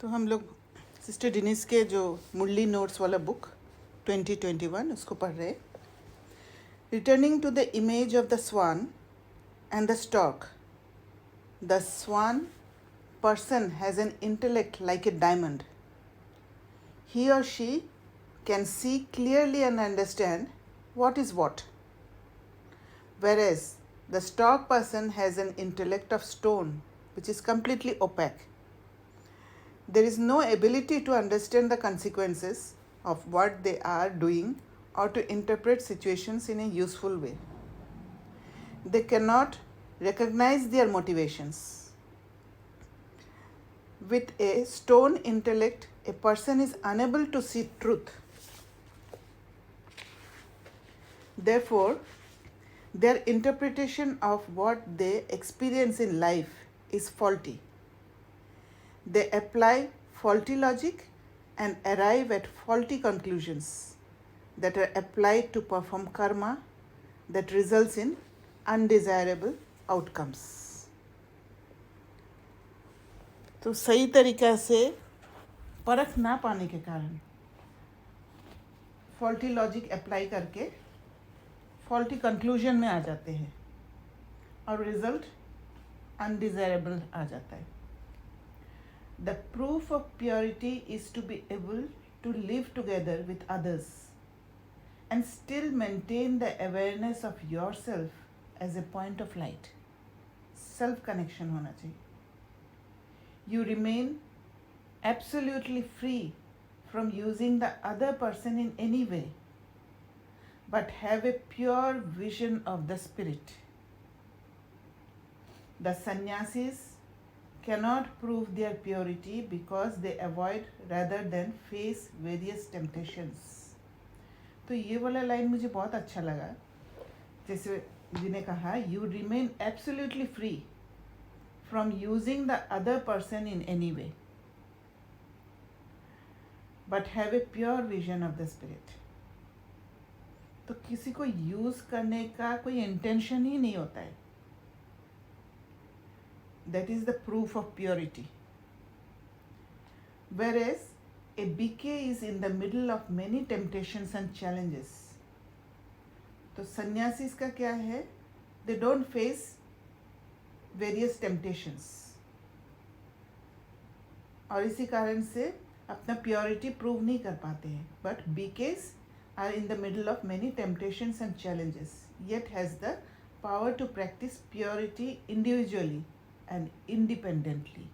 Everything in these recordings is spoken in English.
तो हम लोग सिस्टर डिनिस के जो मुरली नोट्स वाला बुक 2021 उसको पढ़ रहे. Returning to the image of the swan and the stork. The swan person has an intellect like a diamond. He or she can see clearly and understand what is what, whereas the stock person has an intellect of stone, which is completely opaque. There is no ability to understand the consequences of what they are doing or to interpret situations in a useful way. They cannot recognize their motivations. With a stone intellect, a person is unable to see truth. Therefore, their interpretation of what they experience in life is faulty. They apply faulty logic and arrive at faulty conclusions that are applied to perform karma that results in undesirable outcomes. तो सही तरीक़ा से परख ना पाने के कारण faulty logic apply करके फॉल्टी कंक्लूजन में आ जाते हैं और रिजल्ट अनडिजायरेबल आ जाता है. The proof of purity is to be able to live together with others and still maintain the awareness of yourself as a point of light. Self connection होना चाहिए. You remain absolutely free from using the other person in any way, but have a pure vision of the spirit. The sannyasis cannot prove their purity because they avoid rather than face various temptations. तो ये वाला line मुझे बहुत अच्छा लगा. जैसे जिन्हें कहा, you remain absolutely free from using the other person in any way, but have a pure vision of the spirit. तो किसी को यूज करने का कोई इंटेंशन ही नहीं होता है. That is the proof of purity. Whereas a BK is in the middle of many temptations and challenges. तो सन्यासीस का क्या है? They don't face various temptations और इसी कारण से अपना प्योरिटी प्रूव नहीं कर पाते हैं. But because are in the middle of many temptations and challenges, yet has the power to practice purity individually and independently.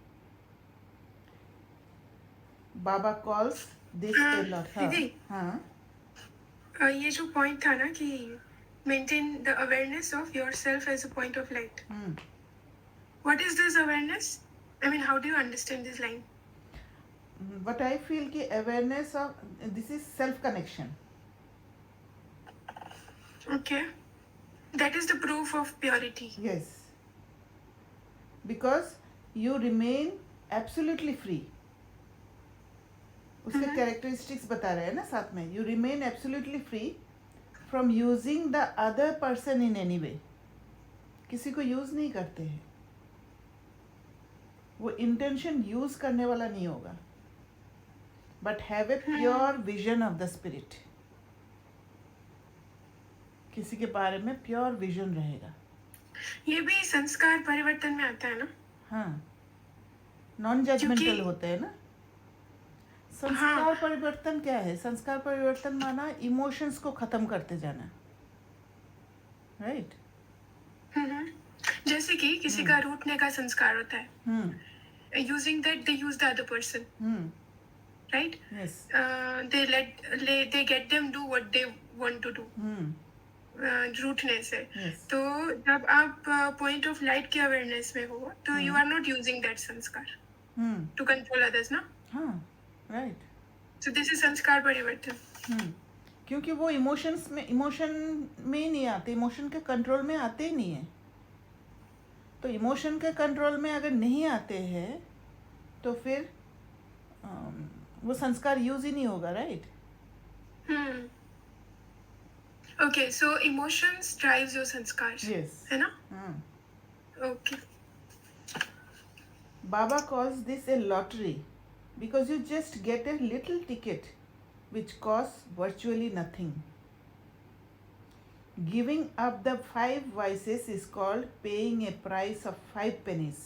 Baba calls this a lot. हाँ, ये जो पॉइंट था ना कि maintain the awareness of yourself as a point of light. What is this awareness? I mean, how do you understand this line? But I feel कि awareness of this is self connection. Okay, that is the proof of purity. Yes, because you remain absolutely free. उसके characteristics बता रहे हैं ना साथ में. You remain absolutely free from using the other person in any way. किसी को use नहीं करते हैं. वो इंटेंशन यूज करने वाला नहीं होगा. But have a pure vision of the spirit. किसी के बारे में प्योर विजन रहेगा. ये भी संस्कार परिवर्तन में आता है ना. हाँ, नॉन जजमेंटल होते हैं ना. संस्कार परिवर्तन क्या है? संस्कार परिवर्तन माना इमोशंस को खत्म करते जाना. राइट. जैसे कि किसी का रूठने का संस्कार होता है. Using that, they use the other person. Right? Yes. They get them do what they want to do. रूठने से. Yes. तो जब आप पॉइंट ऑफ लाइट की अवेयरनेस में हो तो you are not using that संस्कार to control others, ना? हाँ, right. So this is संस्कार परिवर्तन. क्योंकि वो इमोशन में ही नहीं आते. इमोशन के कंट्रोल में आते ही नहीं है. तो इमोशन के कंट्रोल में अगर नहीं आते हैं तो फिर वो संस्कार यूज ही नहीं होगा. Right. Okay, so emotions drives your संस्कार. यस, है ना. Okay. Baba calls this a lottery because you just get a little ticket which costs virtually nothing. Giving up the 5 vices is called paying a price of 5 pennies.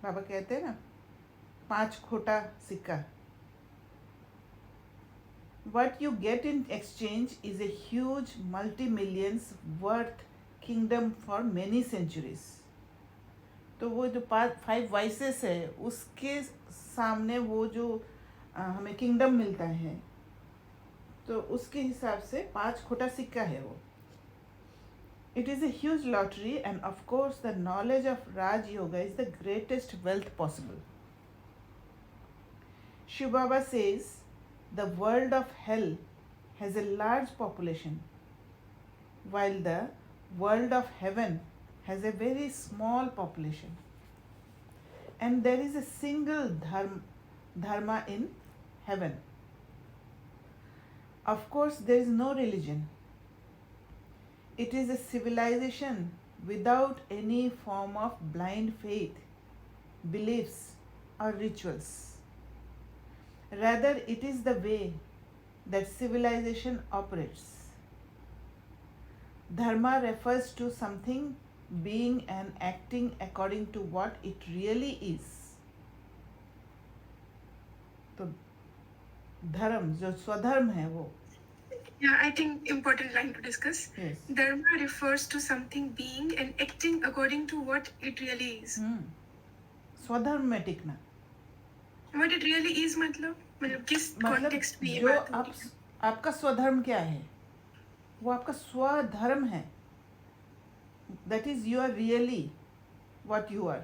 बाबा कहते हैं ना 5 खोटा सिक्का. What you get in exchange is a huge multi-millions worth kingdom for many centuries. तो वो जो 5 vices है उसके सामने वो जो हमें किंगडम मिलता है तो उसके हिसाब से 5 खोटा सिक्का है वो. It is a huge lottery, and of course the knowledge of Raj Yoga is the greatest wealth possible. Shiv Baba says the world of hell has a large population, while the world of heaven has a very small population. And there is a single dharma in heaven. Of course, there is no religion. It is a civilization without any form of blind faith, beliefs, or rituals. Rather, it is the way that civilization operates. Dharma refers to something being and acting according to what it really is. तो धर्म जो स्वधर्म है वो. Yeah, I think important line to discuss. Yes. Dharma refers to something being and acting according to what it really is. स्वधर्म में टिकना. What it really is मतलब किस context में ये जो बात हो रही है? आपका स्वधर्म क्या है वो आपका स्वधर्म है. That is you are really what you are.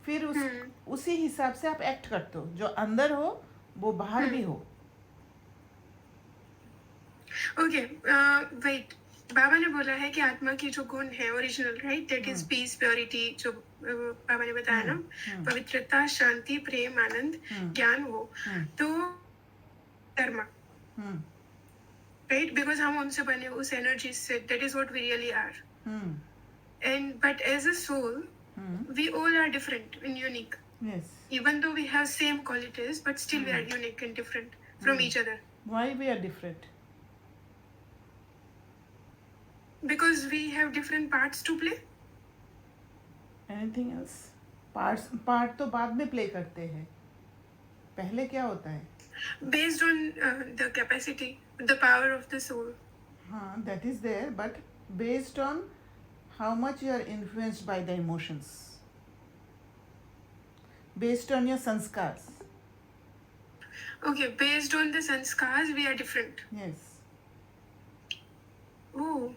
फिर उसी हिसाब से आप एक्ट करते हो. जो अंदर हो वो बाहर भी हो. ओके वेट बाबा ने बोला है कि आत्मा की जो गुण है original right that is peace purity जो बाबा ने बताया ना पवित्रता शांति प्रेम आनंद ज्ञान वो तो धर्म राइट बिकॉज हम उनसे बने उस एनर्जी से that is what we really are and but as a soul we all are different and unique. Yes. Even though we have same qualities but still we are unique and different from each other. Why we are different? Because we have different parts to play. Anything else? Part तो बाद में play करते हैं. पहले क्या होता है? Based on the capacity, the power of the soul. हाँ, that is there, but based on how much you are influenced by the emotions. Based on your sanskars. Okay, based on the sanskars, we are different. Yes. Oh.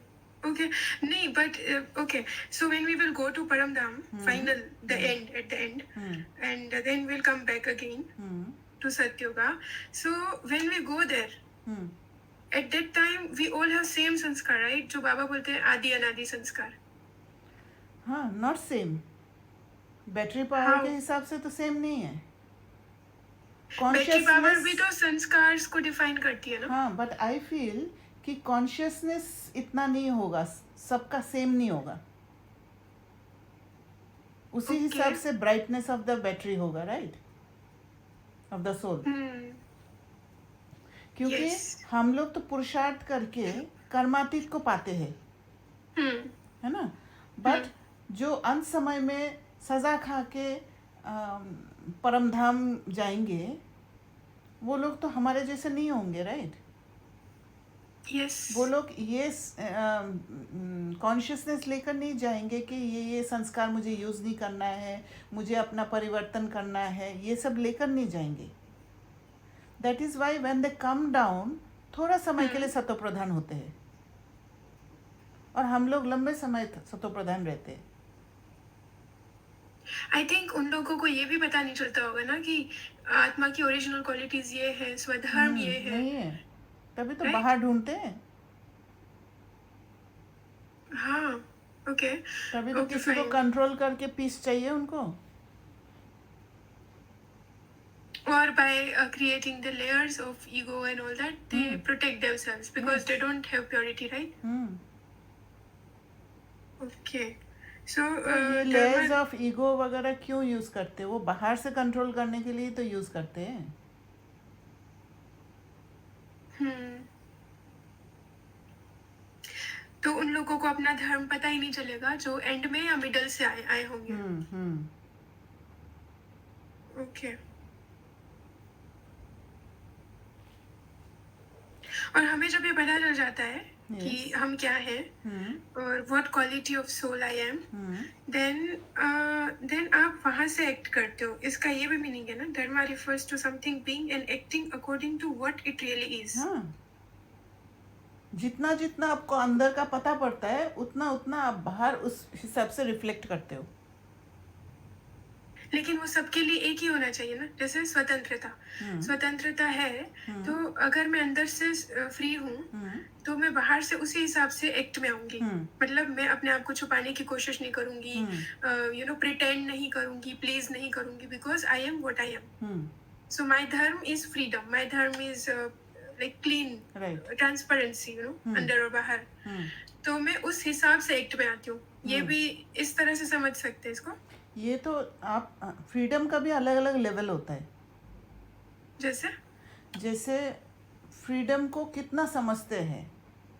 Okay, no, but okay. So when we will go to Paramdham, final, the end, at the end, and then we'll come back again to Satyuga. So when we go there, at that time we all have same sanskar, right? जो बाबा बोलते हैं आदि अनादि संस्कार. हाँ, not same. Battery power के हिसाब से तो सेम नहीं है. बैटरी पावर भी तो संस्कार्स को डिफाइन करती है ना. हाँ, but I feel कि कॉन्शियसनेस इतना नहीं होगा, सबका सेम नहीं होगा. उसी हिसाब से ब्राइटनेस ऑफ द बैटरी होगा, राइट, ऑफ द सोल. क्योंकि हम लोग तो पुरुषार्थ करके कर्मातीत को पाते हैं, है ना. बट जो अंत समय में सजा खा के परमधाम जाएंगे वो लोग तो हमारे जैसे नहीं होंगे, राइट. Yes. वो लोग ये कॉन्शियसनेस लेकर नहीं जाएंगे कि ये संस्कार मुझे यूज़ नहीं करना है, मुझे अपना परिवर्तन करना है, ये सब लेकर नहीं जाएंगे. That is why when they come down थोड़ा समय के लिए सतोप्रधान होते हैं और हम लोग लंबे समय सतोप्रधान रहते हैं. आई थिंक उन लोगों को ये भी पता नहीं चलता होगा ना कि आत्मा की ओरिजिनल क्वालिटीज ये है, स्वधर्म ये है. नहीं है, तभी तो बाहर ढूंढते हैं. हाँ, ओके. तभी तो किसी को कंट्रोल करके पीस चाहिए उनको. Or by creating the layers of ego and all that, they protect themselves because they don't have purity, right? Okay. So तो ये लेयर्स ऑफ ईगो वगैरह क्यों यूज करते हैं? वो बाहर से कंट्रोल करने के लिए तो यूज करते हैं. तो उन लोगों को अपना धर्म पता ही नहीं चलेगा जो एंड में या मिडल से आए होंगे. ओके. और हमें जब ये पता चल जाता है कि Yes. हम क्या हैं और what quality of soul I am, then आप वहां से एक्ट करते हो. इसका ये भी मीनिंग है ना, dharma refers to something being and acting according to what it really is. हाँ, जितना जितना आपको अंदर का पता पड़ता है उतना उतना आप बाहर उस हिसाब से रिफ्लेक्ट करते हो. लेकिन वो सबके लिए एक ही होना चाहिए ना. जैसे स्वतंत्रता है, तो अगर मैं अंदर से फ्री हूँ तो मैं बाहर से उसी हिसाब से एक्ट में आऊंगी. मतलब मैं अपने आप को छुपाने की कोशिश नहीं करूंगी, प्रिटेंड नहीं करूंगी, प्लीज नहीं करूंगी, because I am what I am. So my dharma is freedom. My dharma is like clean, transparency, अंदर और बाहर. तो मैं उस हिसाब से एक्ट में आती हूँ. ये भी इस तरह से समझ सकते हैं इसको. ये तो आप फ्रीडम का भी अलग अलग लेवल होता है. जैसे फ्रीडम को कितना समझते हैं.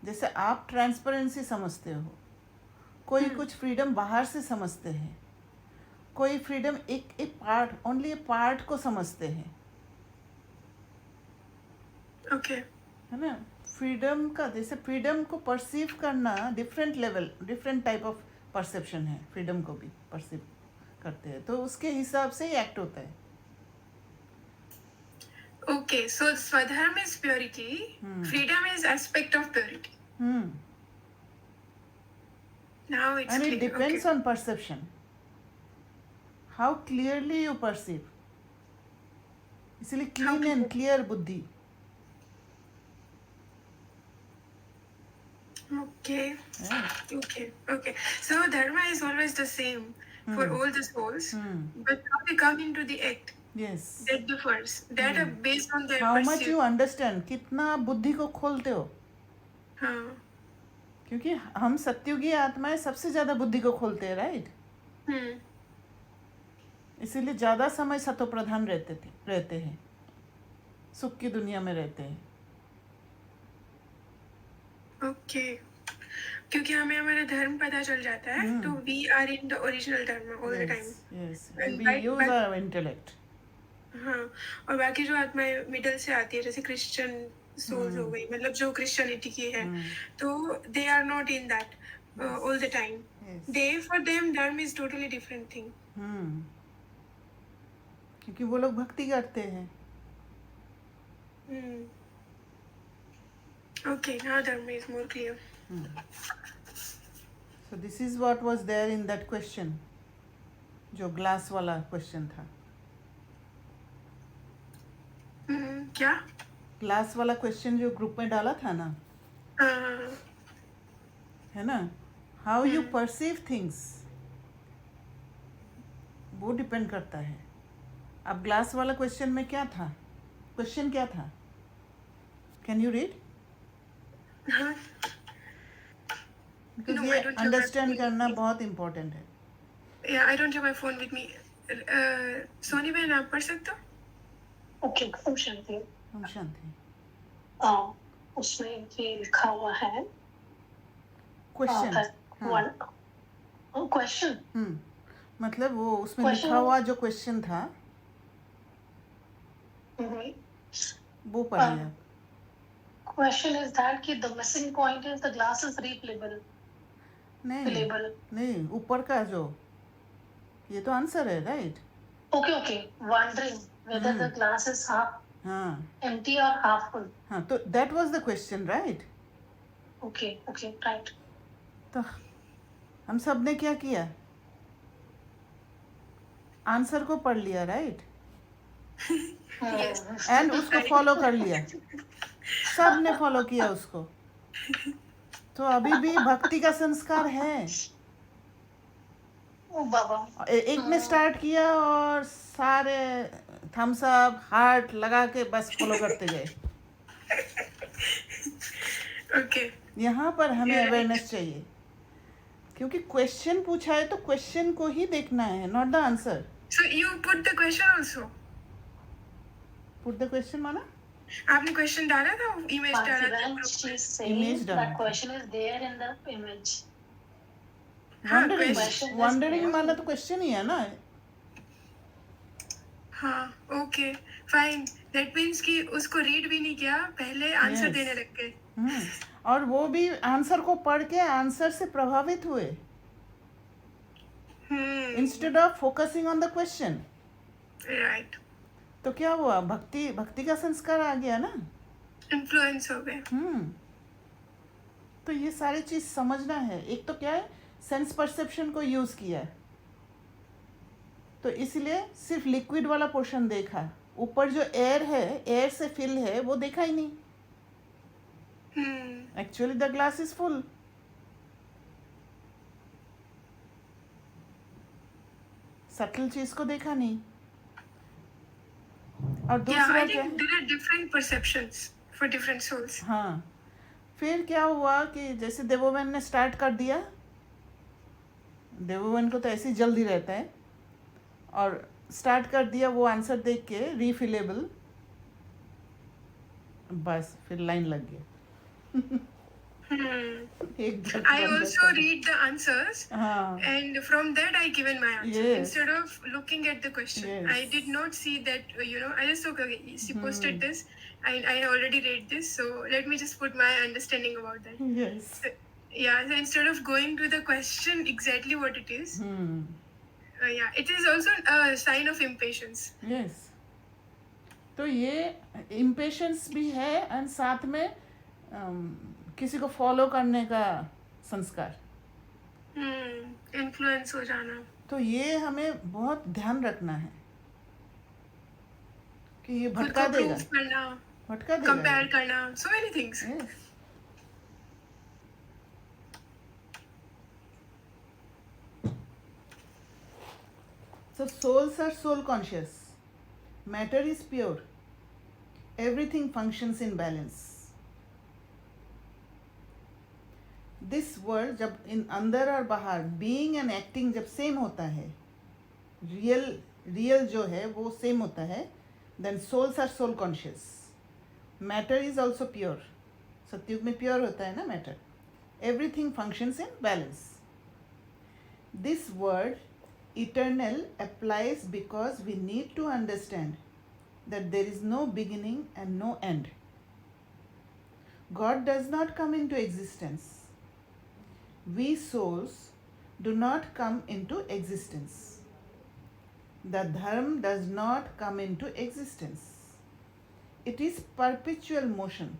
जैसे आप ट्रांसपेरेंसी समझते हो, कोई कुछ फ्रीडम बाहर से समझते हैं, कोई फ्रीडम एक पार्ट, ओनली ए पार्ट को समझते हैं. ओके. है ना. फ्रीडम का, जैसे फ्रीडम को परसीव करना different level, different type of perception है. फ्रीडम को भी परसीव करते हैं तो उसके हिसाब से ही एक्ट होता है. ओके. सो स्वधर्म is purity, freedom is aspect of purity. Now it's And it depends on perception. How clearly you perceive. इसलिए क्लीन एंड क्लियर बुद्धि. Okay. So dharma is always the same for all the souls, but how they come into the act, Yes. that differs. That are based on their How much perceived. you understand. कितना आप बुद्धि को खोलते हो. हाँ. क्योंकि हम सत्युगी आत्माएं सबसे ज्यादा बुद्धि को खोलते हैं, राइट. इसीलिए ज्यादा समय सतो प्रधान रहते हैं, सुख की दुनिया में रहते हैं. ओके. क्योंकि हमें हमारा धर्म पता चल जाता है, तो we are in the original dharma all the time. Yes. And we use our intellect. हाँ. और बाकी जो आत्माएं मिडल से आती है, जैसे क्रिश्चियन सोल्स हो गई, मतलब जो क्रिश्चियनिटी की है, तो they are not in that all the time. They, for them dharma is totally different thing. क्योंकि वो लोग भक्ति करते हैं. Okay, now dharma is more clear. So this is what was there in that question, जो ग्लास वाला question था. क्या? ग्लास वाला क्वेश्चन जो ग्रुप में डाला था ना, है ना. हाउ यू परसीव थिंग्स, वो डिपेंड करता है. अब ग्लास वाला क्वेश्चन में क्या था, क्वेश्चन क्या था? Can you read? बिकॉज ये अंडरस्टैंड करना बहुत इम्पोर्टेंट है. Yeah, I don't have my phone with me. Soni बहन, आप पढ़ सकते हो? ओके. ओम शांति. हम शांति. उसमें ये लिखा हुआ है क्वेश्चन. क्वेश्चन. मतलब वो उसमें लिखा हुआ जो क्वेश्चन था वो पढ़िए आप. Question is that कि the missing point is the glass is replayable. नहीं, ऊपर का जो, ये तो आंसर है, right. Okay. Wondering whether the glass is half empty or half full. हाँ, तो that was the question, right? Okay, right. तो हम सब ने क्या किया, आंसर को पढ़ लिया, राइट. एंड उसको फॉलो कर लिया, सब ने फॉलो किया उसको. तो अभी भी भक्ति का संस्कार है. बाबा, एक ने स्टार्ट किया और सारे थम्स अप हार्ट लगा के बस फॉलो करते गए. ओके. यहाँ पर हमें अवेयरनेस चाहिए क्योंकि क्वेश्चन पूछा है तो क्वेश्चन को ही देखना है, not the answer. So you put the question also. Put the question माना आपने क्वेश्चन डाला था, इमेज डाला था When group she में. is saying Image डाला that था. question is there in the image. हाँ, wondering question is wondering there. माना तो क्वेश्चन ही है ना. हाँ, ओके फाइन. दैट मीन्स कि उसको रीड भी नहीं किया, पहले आंसर Yes. देने लग गए. और वो भी आंसर को पढ़ के आंसर से प्रभावित हुए instead of focusing on the question. Right. तो क्या हुआ, भक्ति का संस्कार आ गया ना. इन्फ्लुएंस हो गए. तो ये सारी चीज समझना है. एक तो क्या है, सेंस परसेप्शन को यूज किया है, तो इसलिए सिर्फ लिक्विड वाला पोर्शन देखा. ऊपर जो एयर है, एयर से फिल है, वो देखा ही नहीं. Actually the glass is full. Subtle चीज को देखा नहीं. और Yeah, दूसरा I क्या think है, there are different perceptions for different souls. हाँ. फिर क्या हुआ कि जैसे देवोवन ने स्टार्ट कर दिया. देवोवन को तो ऐसी जल्दी रहता है, और स्टार्ट कर दिया वो आंसर देख के रीफिलेबल. बस फिर लाइन लग गया. एक झट I बंद also कर. read the answers, हाँ. and from that I given my answer Yes. instead of looking at the question. Yes. I did not see that, I just thought, okay, she posted this. I already read this, so let me just put my understanding about that. Yes. So, yeah, so instead of going to the question exactly what it is, yeah, it is also a sign of impatience. Yes. तो ये impatience भी है, and साथ में किसी को follow करने का संस्कार. इन्फ्लुएंस हो जाना. तो ये हमें बहुत ध्यान रखना है कि ये खुद भटका को देगा. प्रूफ करना, भटका देगा. कंपेयर करना, so many things. Yes. So souls are soul conscious. Matter is pure. Everything functions in balance. This word जब इन अंदर और बाहर, बीइंग एंड एक्टिंग जब सेम होता है, रियल जो है वो सेम होता है, then souls are soul conscious. Matter is also pure. Satyug में प्योर होता है ना matter. Everything functions in balance. This word eternal applies because we need to understand that there is no beginning and no end. God does not come into existence. We souls do not come into existence. The dharma does not come into existence. It is perpetual motion.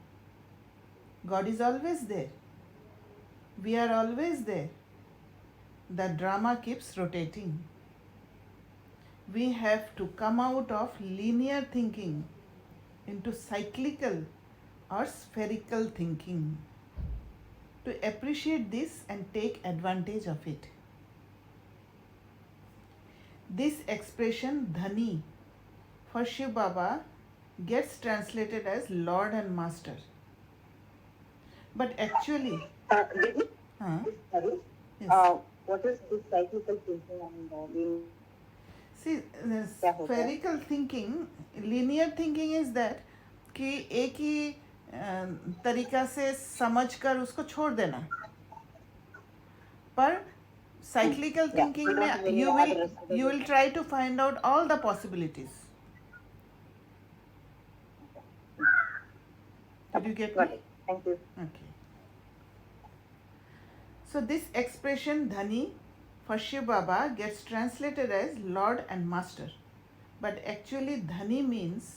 God is always there. We are always there. The drama keeps rotating. We have to come out of linear thinking into cyclical or spherical thinking to appreciate this and take advantage of it. This expression dhani for Shiv Baba gets translated as Lord and Master. But actually, Did sorry. yes. What is this cyclical thinking and See, spherical thinking, linear thinking is that कि एक ही तरीका से समझकर उसको छोड़ देना. पर cyclical thinking में you will try to find out all the possibilities. Did you get Got me? it. Thank you. Okay. So this expression dhani for Shiv Baba gets translated as Lord and Master, but actually dhani means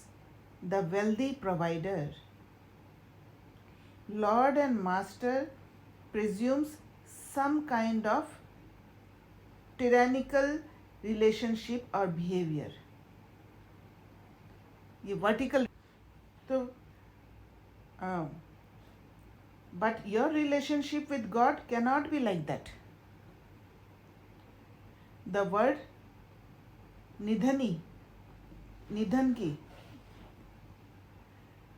the wealthy provider. Lord and Master presumes some kind of tyrannical relationship or behavior. ये vertical. तो but your relationship with God cannot be like that. The word nidhani, nidhan ki,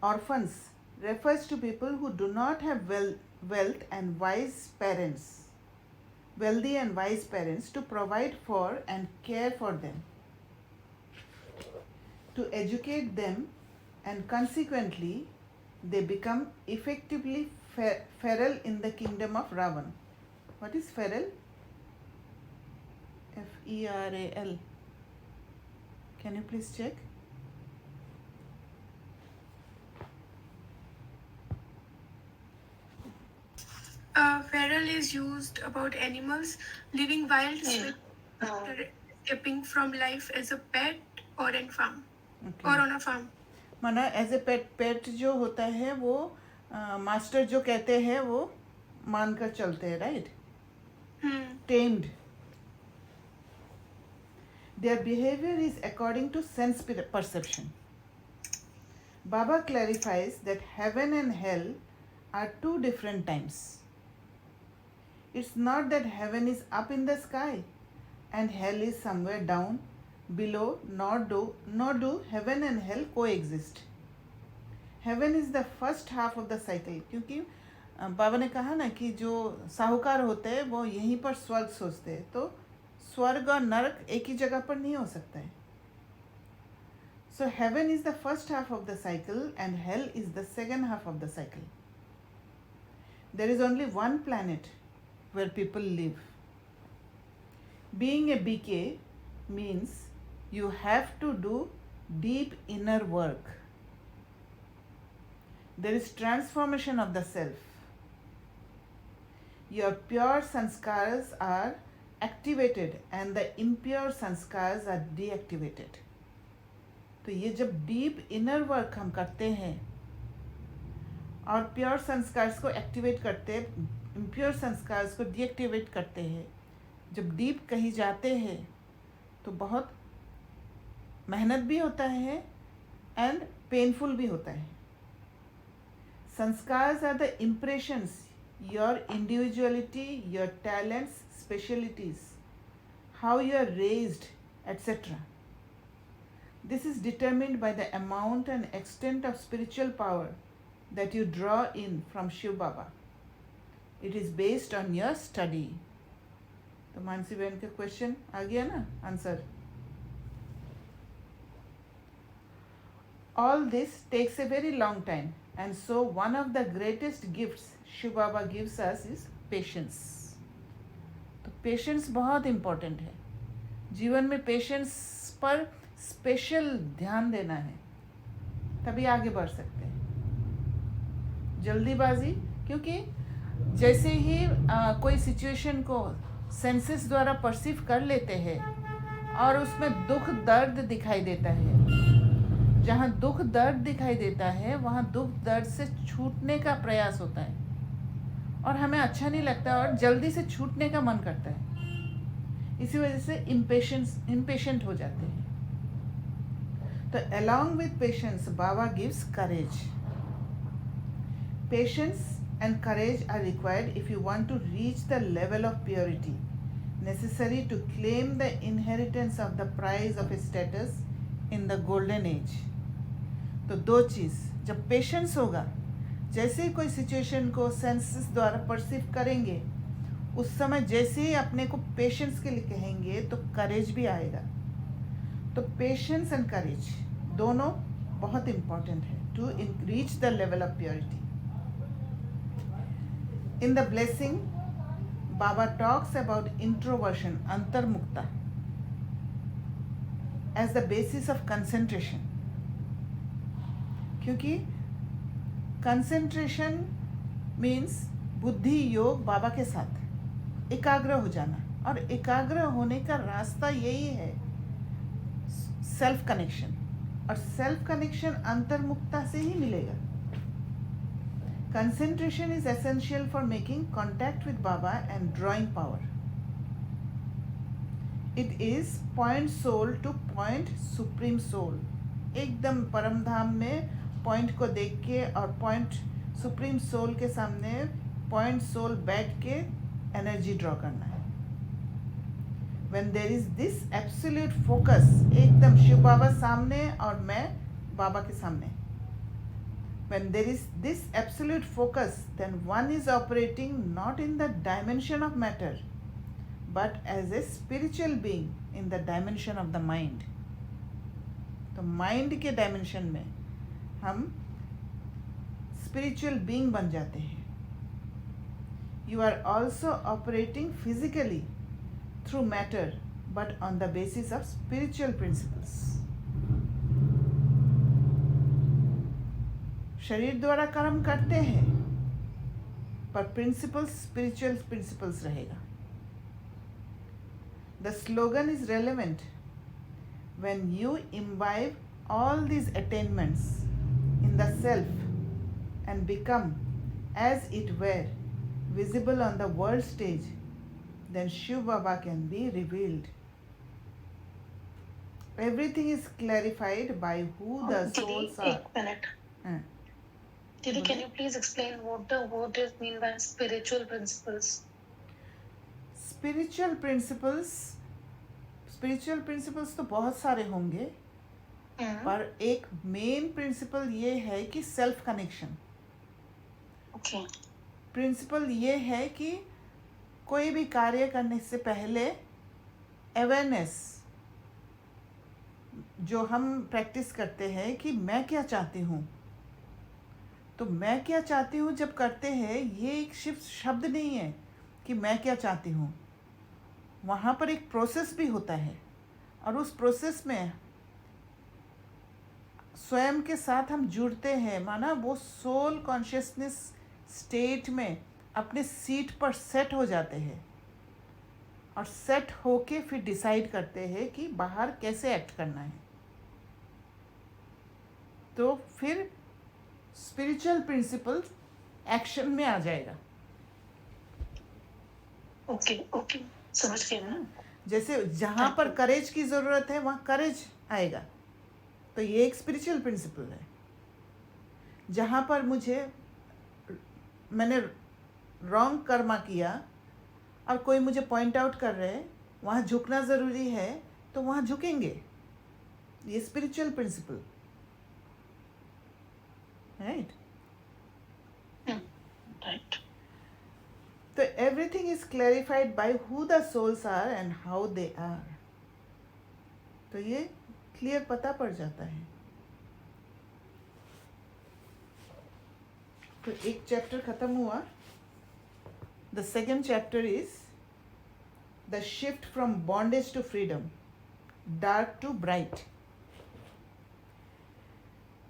orphans, refers to people who do not have wealth and wise parents. wealthy and wise parents to provide for and care for them, to educate them, and consequently they become effectively feral in the kingdom of Ravan. What is feral? Feral. Can you please check? Feral is used about animals living wild, escaping from life as a pet or on farm or on a farm. माना as a पेट जो होता है वो master जो कहते हैं वो मानकर चलते हैं, right? Tamed. Their behavior is according to sense perception. Baba clarifies that heaven and hell are two different times. It's not that heaven is up in the sky and hell is somewhere down below, nor do heaven and hell coexist. Heaven is the first half of the cycle. क्योंकि बाबा ने कहा ना कि जो साहूकार होते हैं वो यहीं पर स्वर्ग सोचते हैं, तो स्वर्ग और नरक एक ही जगह पर नहीं हो सकता है. So heaven is the first half of the cycle and hell is the second half of the cycle. There is only one planet where people live. Being a BK means you have to do deep inner work. There is transformation of the self. Your pure sanskars are activated and the impure sanskars are deactivated. तो ये जब deep inner work हम करते हैं और pure संस्कार्स को activate करते हैं, इम्प्योर संस्कार्स को डीएक्टिवेट करते हैं, जब डीप कहीं जाते हैं तो बहुत मेहनत भी होता है एंड पेनफुल भी होता है. Sanskars are the impressions, your individuality, your talents, specialities, how you are raised, etcetera. This is determined by the amount and extent of spiritual power that you draw in from Shiv Baba. It is based on your study. तो मानसी बहन का question आ गया ना answer. All this takes a very long time, and so one of the greatest gifts Shiv Baba gives us is patience. तो patience बहुत important है. जीवन में पेशेंस पर स्पेशल ध्यान देना है, तभी आगे बढ़ सकते हैं. जल्दीबाजी, क्योंकि जैसे ही कोई सिचुएशन को सेंसेस द्वारा परसीव कर लेते हैं और उसमें दुख दर्द दिखाई देता है, जहाँ दुख दर्द दिखाई देता है वहाँ दुख दर्द से छूटने का प्रयास होता है और हमें अच्छा नहीं लगता और जल्दी से छूटने का मन करता है. इसी वजह से इम्पेशेंट हो जाते हैं. So along with patience, Baba gives courage. Patience and courage are required if you want to reach the level of purity necessary to claim the inheritance of the prize of a status in the golden age. तो दो चीज़, जब patience होगा, जैसे ही कोई situation को senses द्वारा perceive करेंगे, उस समय जैसे ही अपने को पेशेंस के लिए कहेंगे तो करेज भी आएगा. तो पेशेंस एंड करेज दोनों बहुत इम्पॉर्टेंट है to reach the level of purity. In the blessing Baba talks about introversion, अंतर्मुक्ता, as the basis of concentration. क्योंकि कंसेंट्रेशन मीन्स बुद्धि योग बाबा के साथ एकाग्र हो जाना, और एकाग्र होने का रास्ता यही है सेल्फ कनेक्शन, और सेल्फ कनेक्शन अंतर्मुक्ता से ही मिलेगा. Concentration is essential for making contact with Baba and drawing power. It is point soul to point supreme soul. एकदम परम धाम में पॉइंट को देख के और पॉइंट सुप्रीम सोल के सामने पॉइंट सोल बैठ के एनर्जी ड्रॉ करना है. When there is this absolute focus, एकदम शिव बाबा सामने और मैं बाबा के सामने. When there is this absolute focus, then one is operating not in the dimension of matter, but as a spiritual being in the dimension of the mind. तो mind के dimension में हम स्पिरिचुअल बीइंग बन जाते हैं. You are also operating physically through matter, but on the basis of spiritual principles. शरीर द्वारा कर्म करते हैं, पर प्रिंसिपल्स स्पिरिचुअल प्रिंसिपल्स रहेगा. The slogan is relevant when you imbibe all these attainments in the self and become, as it were, visible on the world stage, then Shiv Baba can be revealed. Everything is clarified by who the souls are. एक minute. हाँ. Didi, can you please explain what is mean by spiritual principles? Spiritual principles तो बहुत सारे होंगे, पर एक main principal ये है कि सेल्फ कनेक्शन. Okay. प्रिंसिपल ये है कि कोई भी कार्य करने से पहले अवेयरनेस जो हम प्रैक्टिस करते हैं कि मैं क्या चाहती हूँ. तो मैं क्या चाहती हूँ जब करते हैं, ये एक शब्द नहीं है कि मैं क्या चाहती हूँ. वहाँ पर एक प्रोसेस भी होता है, और उस प्रोसेस में स्वयं के साथ हम जुड़ते हैं. माना वो सोल कॉन्शियसनेस स्टेट में अपने सीट पर सेट हो जाते हैं, और सेट होके फिर डिसाइड करते हैं कि बाहर कैसे एक्ट करना है. तो फिर स्पिरिचुअल प्रिंसिपल एक्शन में आ जाएगा. ओके समझ गई ना. जैसे जहाँ पर करेज की ज़रूरत है वहाँ करेज आएगा. तो ये एक स्पिरिचुअल प्रिंसिपल है. जहाँ पर मैंने रॉन्ग कर्मा किया और कोई मुझे पॉइंट आउट कर रहे हैं, वहाँ झुकना ज़रूरी है, तो वहाँ झुकेंगे. ये स्पिरिचुअल प्रिंसिपल, राइट. राइट. तो everything is clarified by who the souls are and how they are. तो ये क्लियर पता पड़ जाता है. तो एक चैप्टर खत्म हुआ. The second chapter is the shift from bondage to freedom, dark to bright.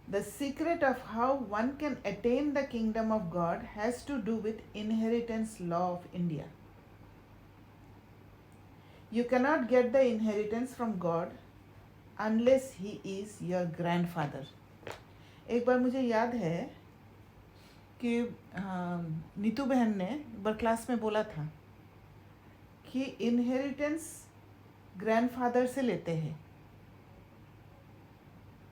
The secret of how one can attain the kingdom of God has to do with inheritance law of India. You cannot get the inheritance from God unless he is your grandfather. एक बार मुझे याद है कि नीतू बहन ने एक बार class में बोला था कि इनहेरिटेंस ग्रैंडफादर से लेते हैं.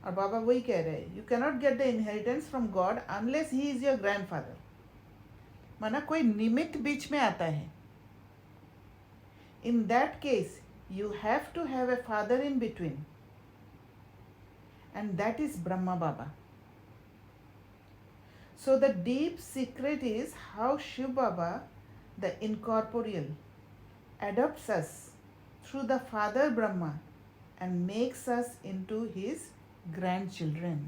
और बाबा वही कह रहे हैं, you cannot get the inheritance from God unless he is your grandfather. माना कोई निमित्त बीच में आता है. In that case you have to have a father in between, and that is Brahma Baba. So the deep secret is how Shiv Baba, the incorporeal, adopts us through the father Brahma and makes us into his grandchildren.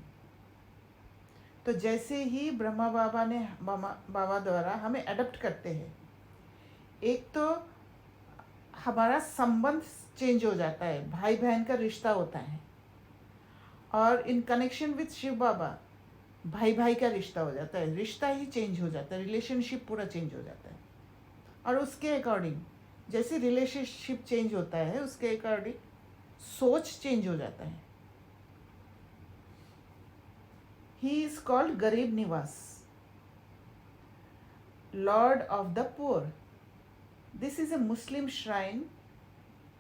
तो जैसे ही ब्रह्मा बाबा द्वारा हमें adopt करते हैं, एक तो हमारा संबंध चेंज हो जाता है, भाई बहन का रिश्ता होता है, और इन कनेक्शन विथ शिव बाबा भाई का रिश्ता हो जाता है. रिश्ता ही चेंज हो जाता है, रिलेशनशिप पूरा चेंज हो जाता है. और उसके अकॉर्डिंग जैसे रिलेशनशिप चेंज होता है, उसके अकॉर्डिंग सोच चेंज हो जाता है. ही इज कॉल्ड गरीब निवास, Lord of the poor. This is a Muslim shrine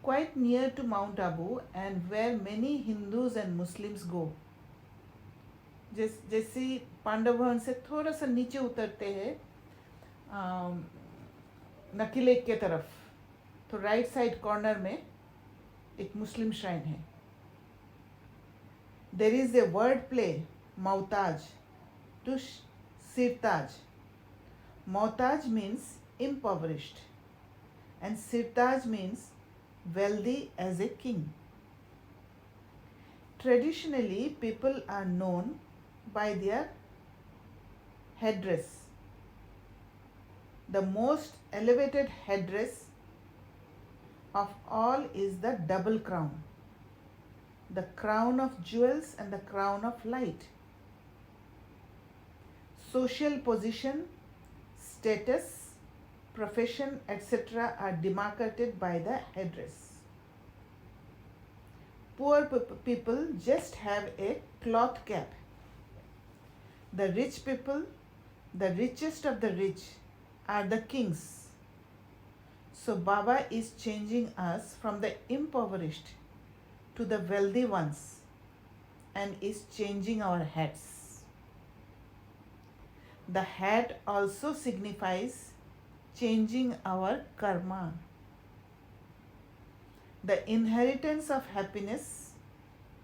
quite near to Mount Abu and where many Hindus and Muslims go. जैसे पांडव भवन से थोड़ा सा नीचे उतरते हैं नकी लेक के तरफ, तो राइट साइड कॉर्नर में एक मुस्लिम श्राइन है. There is a word play, मोहताज टू सिरताज. मोहताज means impoverished and sirtaj means wealthy as a king. Traditionally, people are known by their headdress. The most elevated headdress of all is the double crown, the crown of jewels and the crown of light. Social position, status, profession, etc. are demarcated by the headdress. Poor people just have a cloth cap. The rich people, the richest of the rich, are the kings. So Baba is changing us from the impoverished to the wealthy ones and is changing our hats. The hat also signifies changing our karma. The inheritance of happiness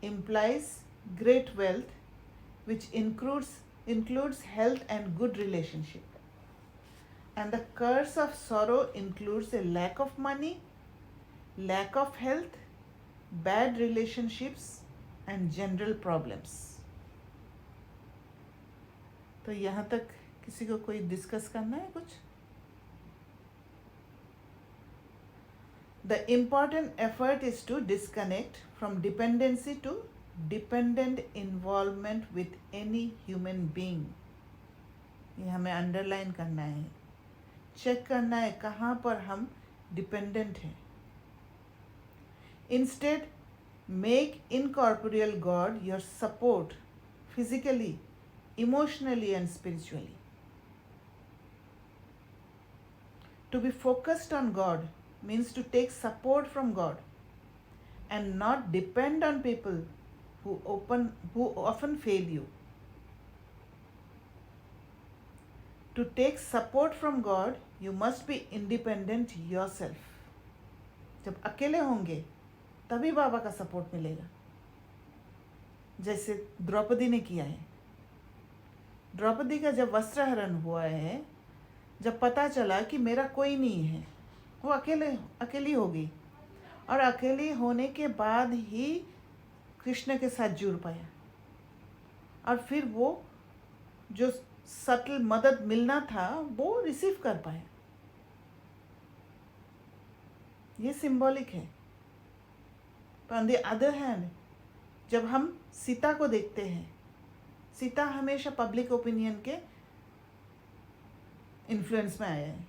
implies great wealth, which includes health and good relationship. And the curse of sorrow includes a lack of money, lack of health, bad relationships, and general problems. तो यहाँ तक किसी को कोई discuss करना है कुछ? The important effort is to disconnect from dependency to dependent involvement with any human being. ये हमें अंडरलाइन करना है, चेक करना है कहाँ पर हम डिपेंडेंट हैं. Instead, make incorporeal God your support physically, emotionally and spiritually. To be focused on God means to take support from God and not depend on people who often fail you. To take support from God, you must be independent yourself. जब अकेले होंगे तभी बाबा का support मिलेगा. जैसे द्रौपदी ने किया है. द्रौपदी का जब वस्त्रहरण हुआ है, जब पता चला कि मेरा कोई नहीं है, वो अकेली हो गई और अकेली होने के बाद ही कृष्ण के साथ जुड़ पाया और फिर वो जो सटल मदद मिलना था वो रिसीव कर पाया. ये सिंबॉलिक है. ऑन द अदर हैंड, जब हम सीता को देखते हैं, सीता हमेशा पब्लिक ओपिनियन के इन्फ्लुएंस में आया है.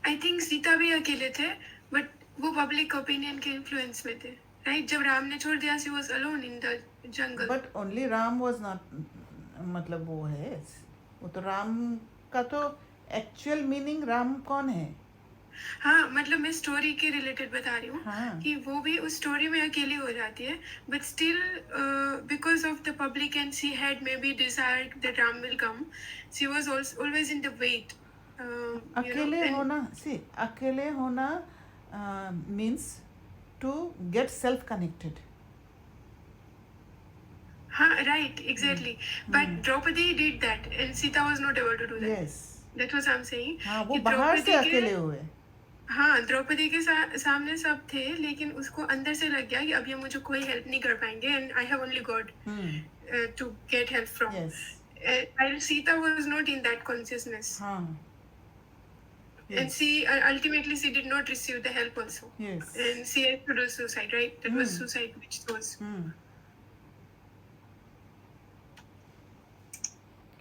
आई थिंक सीता भी अकेले थे, बट वो पब्लिक ओपिनियन के इन्फ्लुएंस में थे, राइट? जब राम ने छोड़ दिया, she was alone in the jungle. But only Ram was not, मतलब वो है, वो तो राम का तो एक्चुअल मीनिंग राम कौन है? हाँ, मतलब मैं स्टोरी के रिलेटेड बता रही हूँ. हाँ. कि वो भी उस स्टोरी में अकेली हो जाती है, but still because of the public and she had may be desired that Ram will come, she was always in the wait. अकेले होना means to get self connected. हाँ, right, exactly. But Draupadi did that and Sita was not able to do that. Yes, that was I am saying. हाँ, वो बाहर से अकेले हुए. हाँ, द्रौपदी के सामने सब थे, लेकिन उसको अंदर से लग गया कि अब ये मुझे कोई हेल्प नहीं कर पाएंगे and I have only God to get help from. And Sita was not in that consciousness. हाँ. And she ultimately she did not receive the help also. Yes. And she had to do suicide, right? That was suicide which was.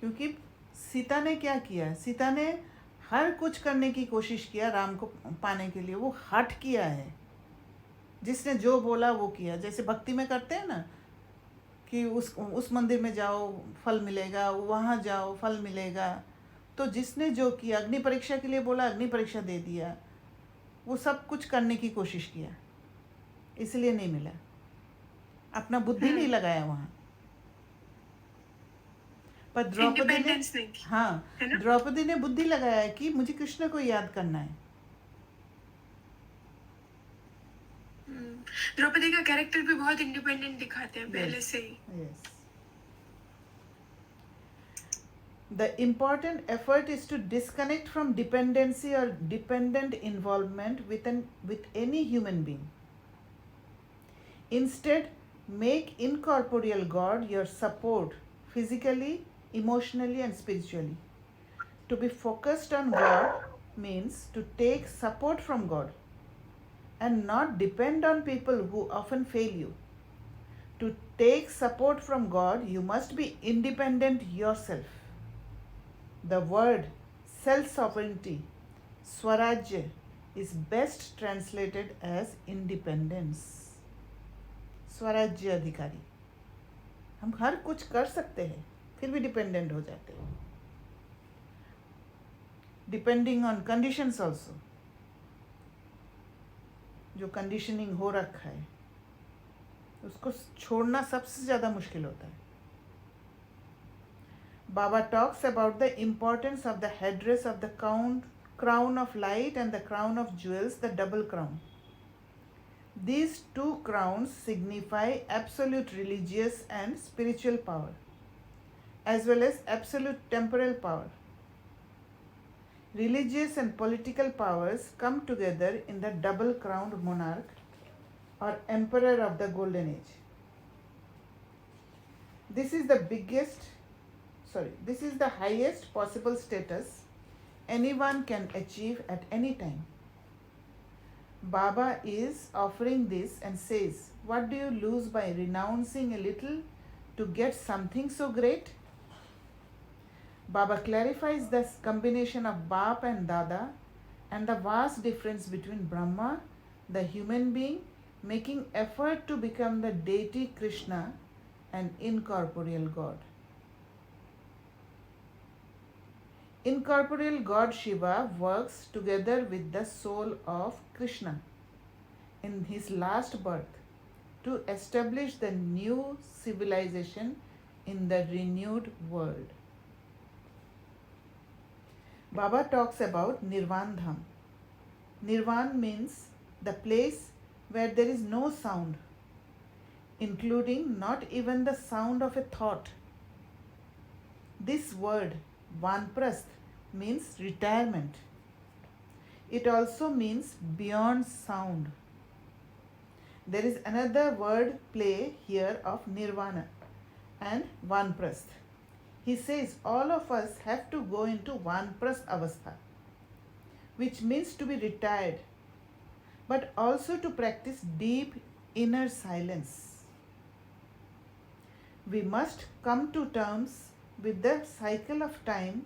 क्योंकि सीता ने क्या किया? सीता ने हर कुछ करने की कोशिश किया राम को पाने के लिए. वो हट किया है. जिसने जो बोला वो किया. जैसे भक्ति में करते हैं ना कि उस मंदिर में जाओ फल मिलेगा, वहाँ जाओ फल मिलेगा. तो जिसने जो किया, अग्नि परीक्षा के लिए बोला, अग्नि परीक्षा दे दिया. वो सब कुछ करने की कोशिश किया, इसलिए नहीं मिला. अपना बुद्धि नहीं लगाया वहाँ. पर द्रौपदी ने, हाँ, द्रौपदी ने बुद्धि लगाया कि मुझे कृष्ण को याद करना है. द्रौपदी का कैरेक्टर भी बहुत इंडिपेंडेंट दिखाते हैं पहले से ही. The important effort is to disconnect from dependency or dependent involvement with any human being. Instead, make incorporeal God your support physically, emotionally, and spiritually. To be focused on God means to take support from God and not depend on people who often fail you. To take support from God, you must be independent yourself. The word self sovereignty, Swarajya, is best translated as independence. स्वराज्य अधिकारी, हम हर कुछ कर सकते हैं फिर भी dependent हो जाते हैं, डिपेंडिंग ऑन कंडीशंस ऑल्सो. जो कंडीशनिंग हो रखा है उसको छोड़ना सबसे ज़्यादा मुश्किल होता है. Baba talks about the importance of the headdress of the crown of light and the crown of jewels, the double crown. These two crowns signify absolute religious and spiritual power, as well as absolute temporal power. Religious and political powers come together in the double crowned monarch or emperor of the golden age. This is the highest possible status anyone can achieve at any time. Baba is offering this and says, what do you lose by renouncing a little to get something so great? Baba clarifies the combination of Bap and Dada and the vast difference between Brahma, the human being, making effort to become the deity Krishna, and incorporeal God. Incorporeal God Shiva works together with the soul of Krishna in his last birth to establish the new civilization in the renewed world. Baba talks about Nirvan Dham. Nirvan means the place where there is no sound, including not even the sound of a thought. This word Vanprasth means retirement. It also means beyond sound. There is another word play here of nirvana and Vanprasth. He says all of us have to go into Vanprasth avastha, which means to be retired, but also to practice deep inner silence. We must come to terms with the cycle of time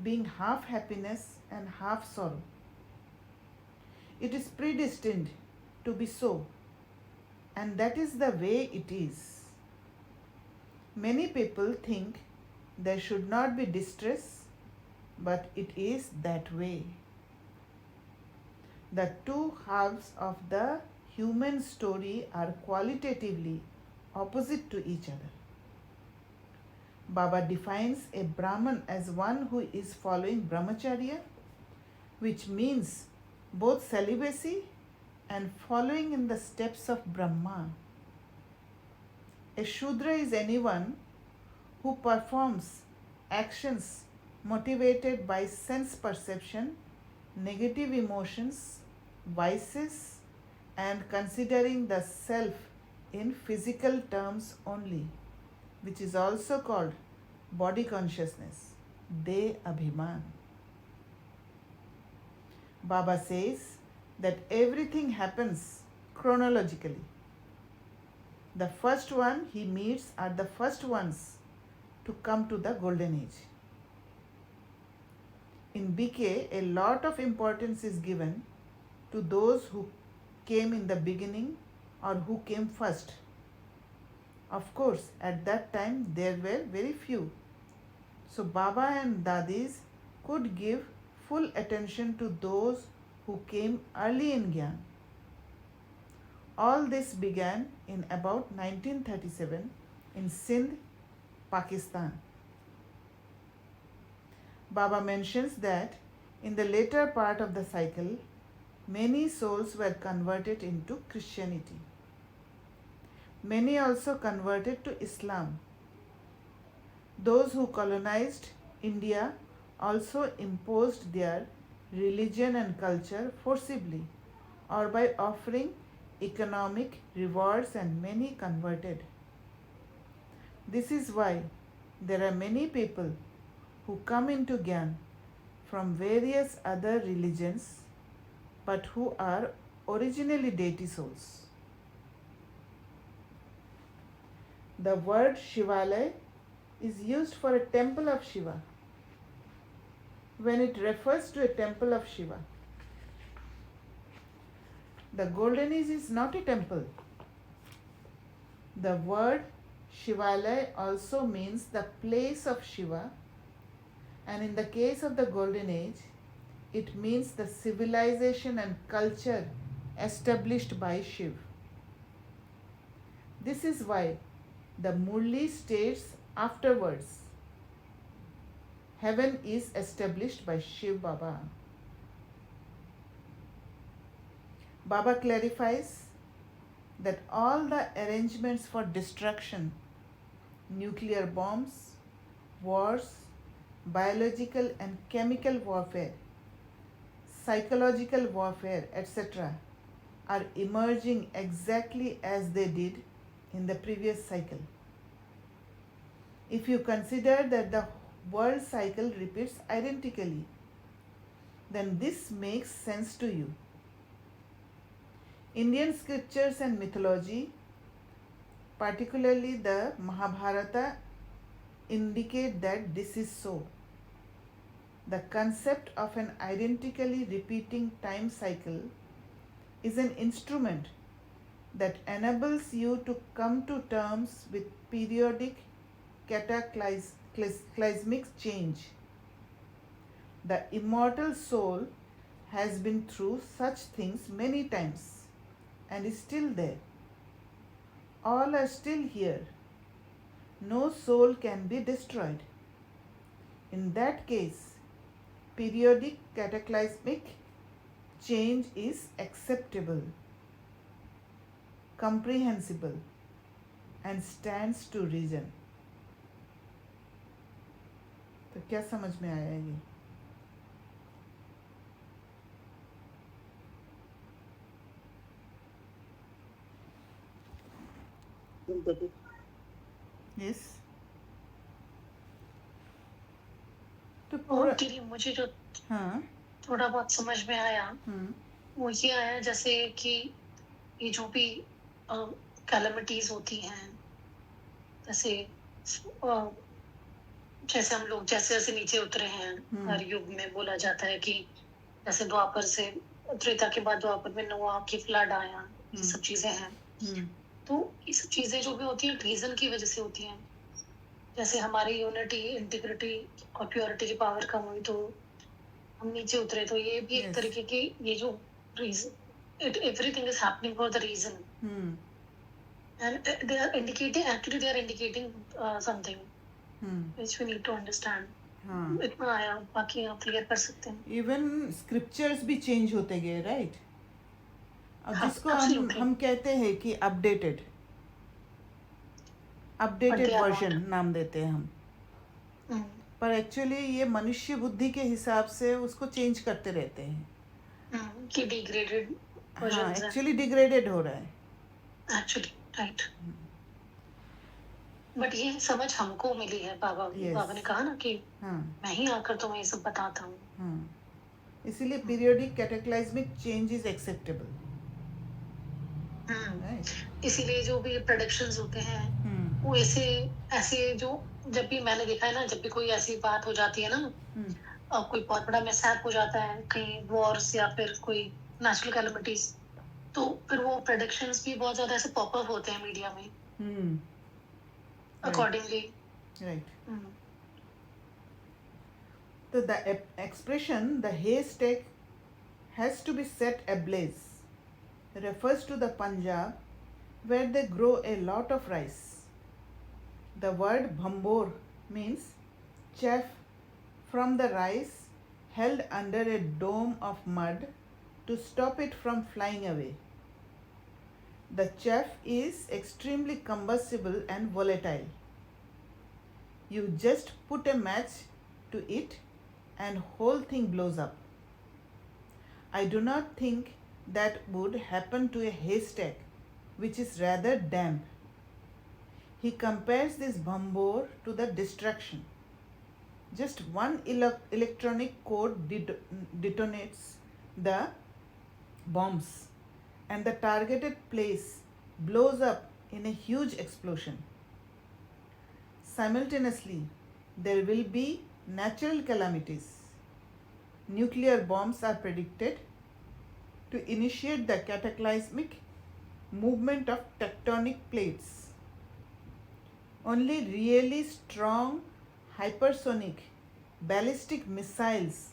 being half happiness and half sorrow. It is predestined to be so, and that is the way it is. Many people think there should not be distress, but it is that way. The two halves of the human story are qualitatively opposite to each other. Baba defines a Brahman as one who is following Brahmacharya, which means both celibacy and following in the steps of Brahma. A Shudra is anyone who performs actions motivated by sense perception, negative emotions, vices, and considering the self in physical terms only, which is also called body consciousness, De Abhiman. Baba says that everything happens chronologically. The first one he meets are the first ones to come to the golden age. In BK, a lot of importance is given to those who came in the beginning or who came first. Of course, at that time there were very few. So Baba and Dadis could give full attention to those who came early in Gyan. All this began in about 1937 in Sindh, Pakistan. Baba mentions that in the later part of the cycle, many souls were converted into Christianity. Many also converted to Islam. Those who colonized India also imposed their religion and culture forcibly or by offering economic rewards, and many converted. This is why there are many people who come into Gyan from various other religions but who are originally deity souls. The word Shivalaya is used for a temple of Shiva when it refers to a temple of Shiva. The Golden Age is not a temple. The word Shivalaya also means the place of Shiva, and in the case of the Golden Age, it means the civilization and culture established by Shiv. This is why the Murli states afterwards, heaven is established by Shiv Baba. Baba clarifies that all the arrangements for destruction, nuclear bombs, wars, biological and chemical warfare, psychological warfare, etc., are emerging exactly as they did in the previous cycle. If you consider that the world cycle repeats identically, then this makes sense to you. Indian scriptures and mythology, particularly the Mahabharata, indicate that this is so. The concept of an identically repeating time cycle is an instrument that enables you to come to terms with periodic cataclysmic change. The immortal soul has been through such things many times and is still there. All are still here. No soul can be destroyed. In that case, periodic cataclysmic change is acceptable, comprehensible, and stands to reason. तो क्या समझ में आया ये? didn't get it. Yes. तो और पूरा दीदी मुझे जो हाँ थोड़ा बहुत समझ में आया वो ये आया जैसे कि ये जो भी कैलमिटीज होती हैं जैसे जैसे हम लोग जैसे जैसे नीचे उतरे हैं हर युग में बोला जाता है कि जैसे द्वापर से त्रेता के बाद द्वापर में नोआ की फ्लड आया ये सब चीजें हैं तो ये सब चीजें जो भी होती हैं रीजन की वजह से होती हैं जैसे हमारी यूनिटी इंटीग्रिटी और प्योरिटी की पावर कम हुई तो हम नीचे उतरे तो ये भी एक तरीके की ये जो reason everything is happening for the reason and they are indicating something which we need to understand इतना आया बाकी आप क्लियर कर सकते हैं इवन स्क्रिप्चर्स भी चेंज होते गए राइट अब हाँ, जिसको absolutely. हम कहते हैं कि अपडेटेड they are वर्जन नाम देते हैं हम पर एक्चुअली ये मनुष्य बुद्धि के हिसाब से उसको चेंज करते रहते हैं कि डिग्रेडेड हाँ एक्चुअली डिग्रेडेड हो रहा है एक्चुअली राइट बट ये समझ हमको मिली है बाबा बाबा ने कहा ना कि मैं ही आकर तुम्हें ये सब बताता हूँ इसीलिए पीरियोडिक कैटेक्लाइज्मिक चेंज इज एक्सेप्टेबल इसीलिए जो भी प्रोडक्शंस होते हैं वो ऐसे जो जब भी मैंने देखा है ना जब भी कोई ऐसी बात हो जाती है ना और कोई बहुत बड़ा मिसहैप हो जाता है कहीं वॉर्स या फिर कोई नेचुरल कैलेमिटीज तो फिर वो प्रोडक्शंस भी बहुत ज्यादा ऐसे पॉप अप होते हैं मीडिया में अकॉर्डिंगली राइट तो the expression the haystack has to be set ablaze refers to the Punjab where they grow a lot of rice. The word bhambor means chaff from the rice held under a dome of mud to stop it from flying away. The chaff is extremely combustible and volatile. You just put a match to it and whole thing blows up. I do not think that would happen to a haystack, which is rather damp. He compares this bambor to the destruction. Just one electronic code detonates the bombs, and the targeted place blows up in a huge explosion. Simultaneously, there will be natural calamities. Nuclear bombs are predicted to initiate the cataclysmic movement of tectonic plates. Only really strong hypersonic ballistic missiles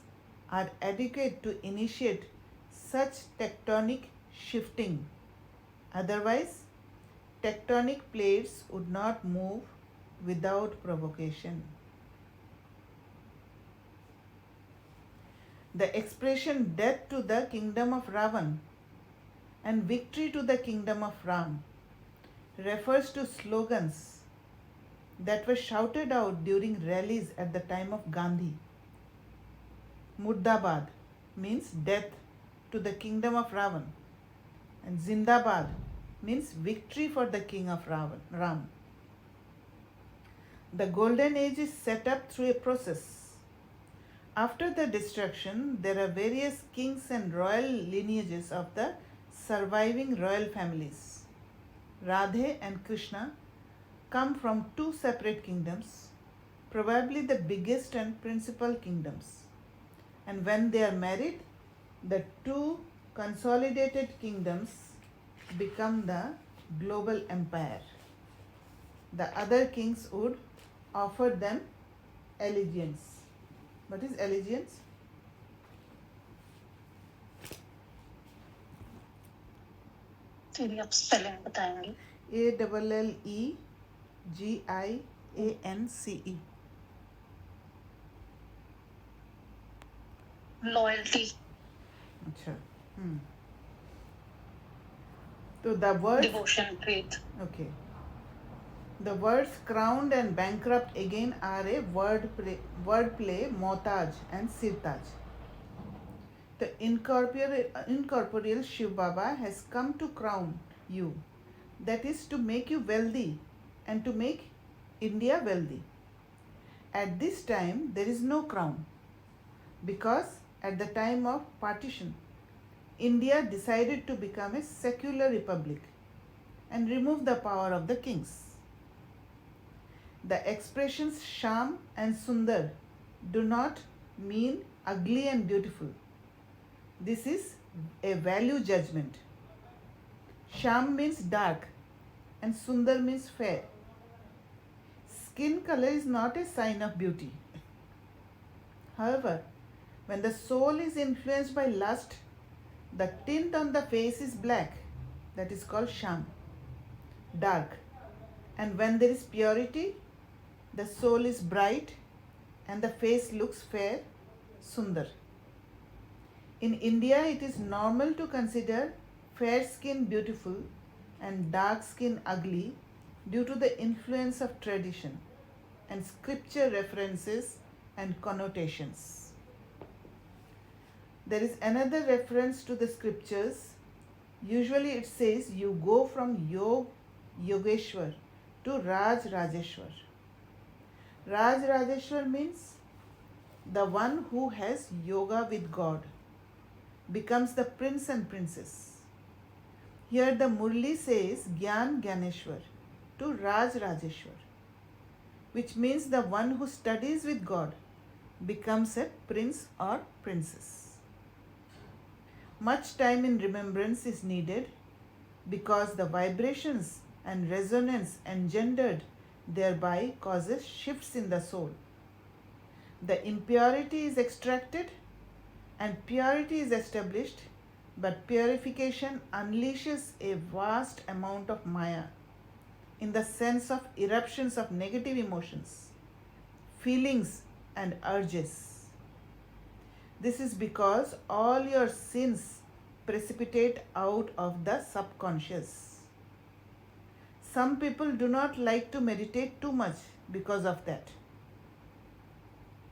are adequate to initiate such tectonic shifting. Otherwise, tectonic plates would not move without provocation. The expression death to the kingdom of Ravan and victory to the kingdom of Ram refers to slogans that were shouted out during rallies at the time of Gandhi. Murdabad means death to the kingdom of Ravan, and Zindabad means victory for the king of Ram. The golden age is set up through a process. After the destruction, there are various kings and royal lineages of the surviving royal families. Radhe and Krishna come from two separate kingdoms, probably the biggest and principal kingdoms. And when they are married, the two consolidated kingdoms become the global empire. The other kings would offer them allegiance. What is allegiance? चलिए आप spelling बताएंगे. ALLEGIANCE. Loyalty. अच्छा. So the words. Devotion. Faith. Okay. The words crowned and bankrupt again are a wordplay, motaj and sirtaj. The incorporeal Shiv Baba has come to crown you, that is to make you wealthy and to make India wealthy. At this time, there is no crown because at the time of partition, India decided to become a secular republic and remove the power of the kings. The expressions Sham and Sundar do not mean ugly and beautiful. This is a value judgment. Sham means dark and Sundar means fair. Skin color is not a sign of beauty. However, when the soul is influenced by lust, the tint on the face is black. That is called Sham, dark. And when there is purity, the soul is bright and the face looks fair, Sundar. In India, it is normal to consider fair skin beautiful and dark skin ugly due to the influence of tradition and scripture references and connotations. There is another reference to the scriptures. Usually it says you go from Yogeshwar to Raj Rajeshwar. Raj Rajeshwar means the one who has yoga with God becomes the prince and princess. Here the Murli says Gyan Gyaneshwar to Raj Rajeshwar, which means the one who studies with God becomes a prince or princess. Much time in remembrance is needed because the vibrations and resonance engendered thereby causes shifts in the soul. The impurity is extracted and purity is established, but purification unleashes a vast amount of Maya in the sense of eruptions of negative emotions, feelings and urges. This is because all your sins precipitate out of the subconscious. Some people do not like to meditate too much because of that.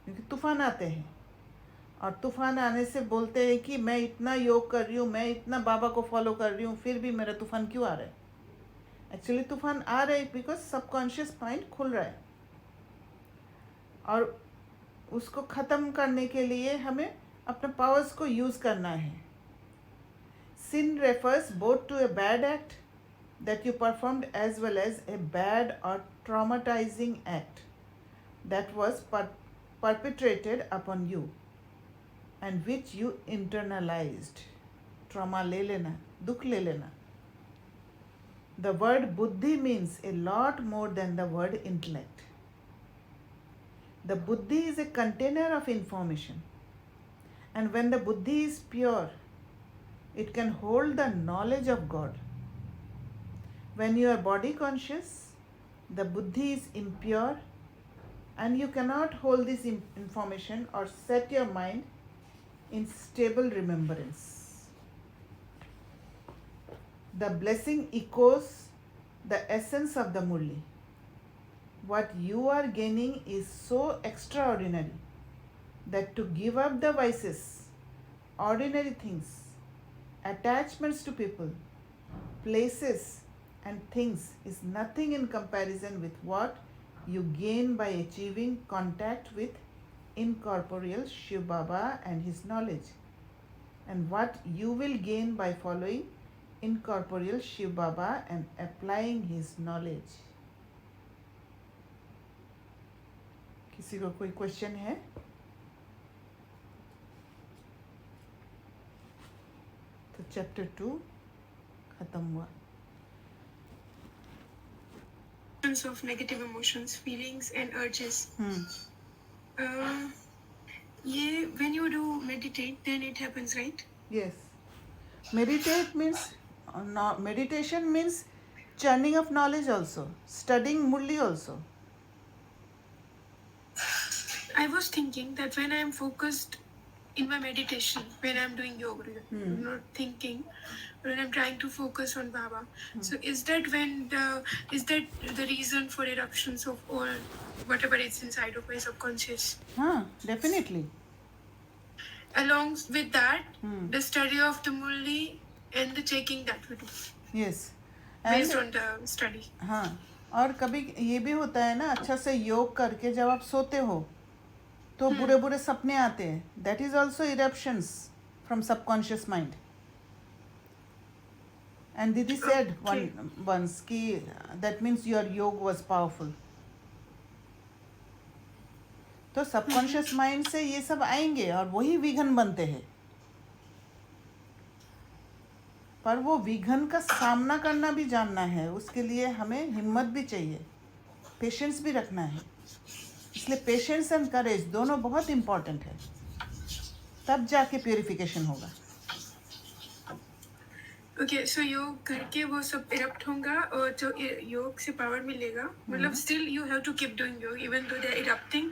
क्योंकि तूफान आते हैं और तूफान आने से बोलते हैं कि मैं इतना योग कर रही हूँ, मैं इतना बाबा को फॉलो कर रही हूँ, फिर भी मेरा तूफान क्यों आ रहा है? एक्चुअली तूफान आ रहा है बिकॉज सबकॉन्शियस माइंड खुल रहा है और उसको ख़त्म करने के लिए हमें अपने पावर्स को यूज़ करना है. Sin refers both to a bad act that you performed as well as a bad or traumatizing act that was perpetrated upon you and which you internalized. Trauma ले लेना, दुख ले लेना. The word buddhi means a lot more than the word intellect. The buddhi is a container of information, and when the buddhi is pure, it can hold the knowledge of God. When you are body conscious, the buddhi is impure and you cannot hold this information or set your mind in stable remembrance. The blessing echoes the essence of the Murli. What you are gaining is so extraordinary that to give up the vices, ordinary things, attachments to people, places, and things is nothing in comparison with what you gain by achieving contact with incorporeal Shiv Baba and his knowledge, and what you will gain by following incorporeal Shiv Baba and applying his knowledge. किसी को कोई question है? तो chapter 2 खत्म हुआ. Of negative emotions, feelings and urges. Yeah, when you do meditate, then it happens, right? Yes. Meditate means meditation means churning of knowledge also, studying Murli also. I was thinking that when I am focused in my meditation, when I am doing yoga, not thinking, when I'm trying to focus on Baba. So is that the reason for eruptions of all whatever is inside of my subconscious? Definitely. Along with that, the study of the Murli and the checking that we do. Yes. Based on the study. हाँ, और कभी ये भी होता है ना, अच्छा से योग करके जब आप सोते हो तो बुरे बुरे सपने आते हैं. That is also eruptions from subconscious mind. And Didi said once कि that means your yoga was powerful. तो सबकॉन्शियस माइंड से ये सब आएंगे और वही विघन बनते हैं. पर वो विघन का सामना करना भी जानना है, उसके लिए हमें हिम्मत भी चाहिए, पेशेंस भी रखना है. इसलिए पेशेंस एंड करेज दोनों बहुत इम्पोर्टेंट है, तब जाके प्यूरिफिकेशन होगा. ओके, सो योग करके वो सब इरप्ट होगा और जो योग से पावर मिलेगा, मतलब still you have to keep doing yog even though they are erupting,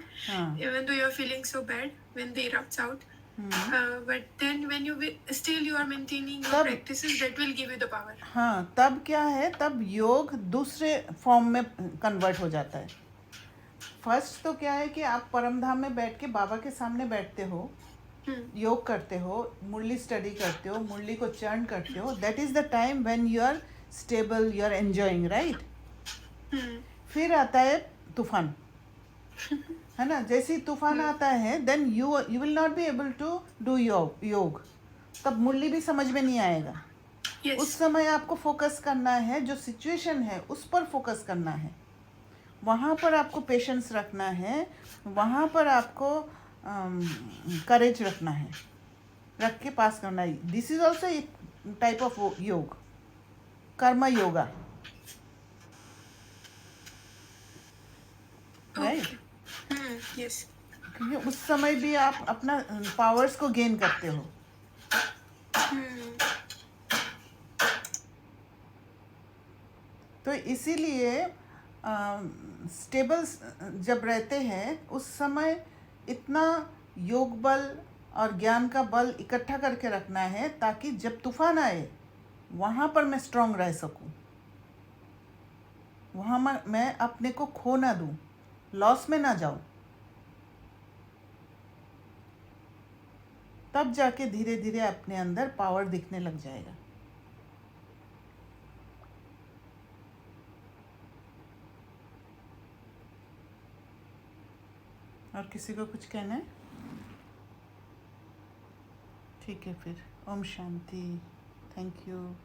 even though you are feeling so bad when they erupts out, but then when you still you are maintaining your practices that will give you the power. हाँ, तब क्या है, तब योग दूसरे form में convert हो जाता है. फर्स्ट तो क्या है कि आप परमधाम में बैठ के बाबा के सामने बैठते हो, योग करते हो, मुरली स्टडी करते हो, मुरली को चर्न करते हो. That is the time when you are stable, you are enjoying, right. फिर आता है तूफान, है ना. जैसे ही तूफान आता है then you will not be able to do yoga. तब मुरली भी समझ में नहीं आएगा. उस समय आपको फोकस करना है, जो सिचुएशन है उस पर फोकस करना है, वहाँ पर आपको पेशेंस रखना है, वहाँ पर आपको करेज रखना है, रख के पास करना है. This is also type of योग, कर्म योगा, राइट. यस, क्योंकि उस समय भी आप अपना पावर्स को गेन करते हो. तो इसीलिए स्टेबल जब रहते हैं उस समय इतना योग बल और ज्ञान का बल इकट्ठा करके रखना है ताकि जब तूफान आए वहाँ पर मैं स्ट्रांग रह सकूँ, वहाँ मैं अपने को खो ना दूँ, लॉस में ना जाऊँ. तब जाके धीरे धीरे अपने अंदर पावर दिखने लग जाएगा। और किसी को कुछ कहना है? ठीक है फिर। ओम शांति। Thank you.